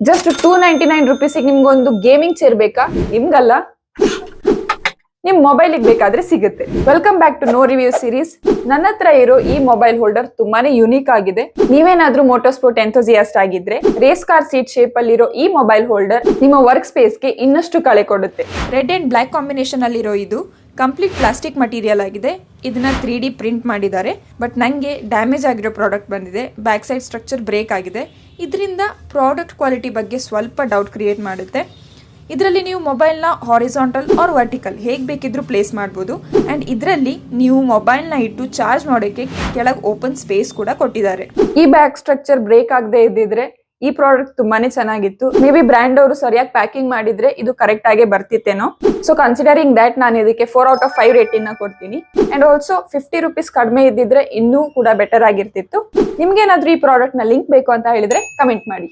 Just 299 ರುಪೀಸಿಗೆ ನಿಮ್ಗೊಂದು gaming chair ಬೇಕಾ? ನಿಮ್ಗಲ್ಲ, ನಿಮ್ ಮೊಬೈಲ್ ಬೇಕಾದ್ರೆ ಸಿಗುತ್ತೆ. Welcome back to no review series. ನನ್ನ ಹತ್ರ ಇರೋ ಈ ಮೊಬೈಲ್ ಹೋಲ್ಡರ್ ತುಂಬಾನೇ ಯುನೀಕ್ ಆಗಿದೆ. ನೀವೇನಾದ್ರೂ ಮೋಟರ್ ಸ್ಪೋರ್ಟ್ ಎಂಥೂಸಿಯಾಸ್ಟ್ ಆಗಿದ್ರೆ ರೇಸ್ ಕಾರ್ ಸೀಟ್ ಶೇಪ್ ಅಲ್ಲಿರೋ ಈ ಮೊಬೈಲ್ ಹೋಲ್ಡರ್ ನಿಮ್ಮ ವರ್ಕ್ ಸ್ಪೇಸ್ಗೆ ಇನ್ನಷ್ಟು ಕಳೆ ಕೊಡುತ್ತೆ. ರೆಡ್ ಅಂಡ್ ಬ್ಲ್ಯಾಕ್ ಕಾಂಬಿನೇಷನ್ ಅಲ್ಲಿರೋ ಇದು ಕಂಪ್ಲೀಟ್ ಪ್ಲಾಸ್ಟಿಕ್ ಮಟೀರಿಯಲ್ ಆಗಿದೆ. ಇದನ್ನ 3D ಪ್ರಿಂಟ್ ಮಾಡಿದ್ದಾರೆ. ಬಟ್ ನಂಗೆ ಡ್ಯಾಮೇಜ್ ಆಗಿರೋ ಪ್ರಾಡಕ್ಟ್ ಬಂದಿದೆ. ಬ್ಯಾಕ್ ಸೈಡ್ ಸ್ಟ್ರಕ್ಚರ್ ಬ್ರೇಕ್ ಆಗಿದೆ. ಇದರಿಂದ ಪ್ರಾಡಕ್ಟ್ ಕ್ವಾಲಿಟಿ ಬಗ್ಗೆ ಸ್ವಲ್ಪ ಡೌಟ್ ಕ್ರಿಯೇಟ್ ಮಾಡುತ್ತೆ. ಇದರಲ್ಲಿ ನೀವು ಮೊಬೈಲ್ನ ಹಾರಿಸಾಂಟಲ್ ಆರ್ ವರ್ಟಿಕಲ್ ಹೇಗೆ ಬೇಕಿದ್ರೂ ಪ್ಲೇಸ್ ಮಾಡ್ಬೋದು. ಆ್ಯಂಡ್ ಇದರಲ್ಲಿ ನೀವು ಮೊಬೈಲ್ನ ಇಟ್ಟು ಚಾರ್ಜ್ ಮಾಡೋಕ್ಕೆ ಕೆಳಗೆ ಓಪನ್ ಸ್ಪೇಸ್ ಕೂಡ ಕೊಟ್ಟಿದ್ದಾರೆ. ಈ ಬ್ಯಾಕ್ ಸ್ಟ್ರಕ್ಚರ್ ಬ್ರೇಕ್ ಆಗದೆ ಇದ್ದಿದ್ರೆ ಈ ಪ್ರಾಡಕ್ಟ್ ತುಂಬಾನೇ ಚೆನ್ನಾಗಿತ್ತು. ಮೇ ಬಿ ಬ್ರ್ಯಾಂಡ್ ಅವರು ಸರಿಯಾಗಿ ಪ್ಯಾಕಿಂಗ್ ಮಾಡಿದ್ರೆ ಇದು ಕರೆಕ್ಟ್ ಆಗೇ ಬರ್ತಿತ್ತೇನೋ. ಸೊ ಕನ್ಸಿಡರಿಂಗ್ ದಟ್ ನಾನು ಇದಕ್ಕೆ 4 out of 5 ರೇಟಿಂಗ್ ನ ಕೊಡ್ತೀನಿ. ಅಂಡ್ ಆಲ್ಸೋ 50 ರುಪೀಸ್ ಕಡಿಮೆ ಇದ್ದಿದ್ರೆ ಇನ್ನೂ ಕೂಡ ಬೆಟರ್ ಆಗಿರ್ತಿತ್ತು. ನಿಮ್ಗೇನಾದ್ರೂ ಈ ಪ್ರಾಡಕ್ಟ್ ನ ಲಿಂಕ್ ಬೇಕು ಅಂತ ಹೇಳಿದ್ರೆ ಕಮೆಂಟ್ ಮಾಡಿ.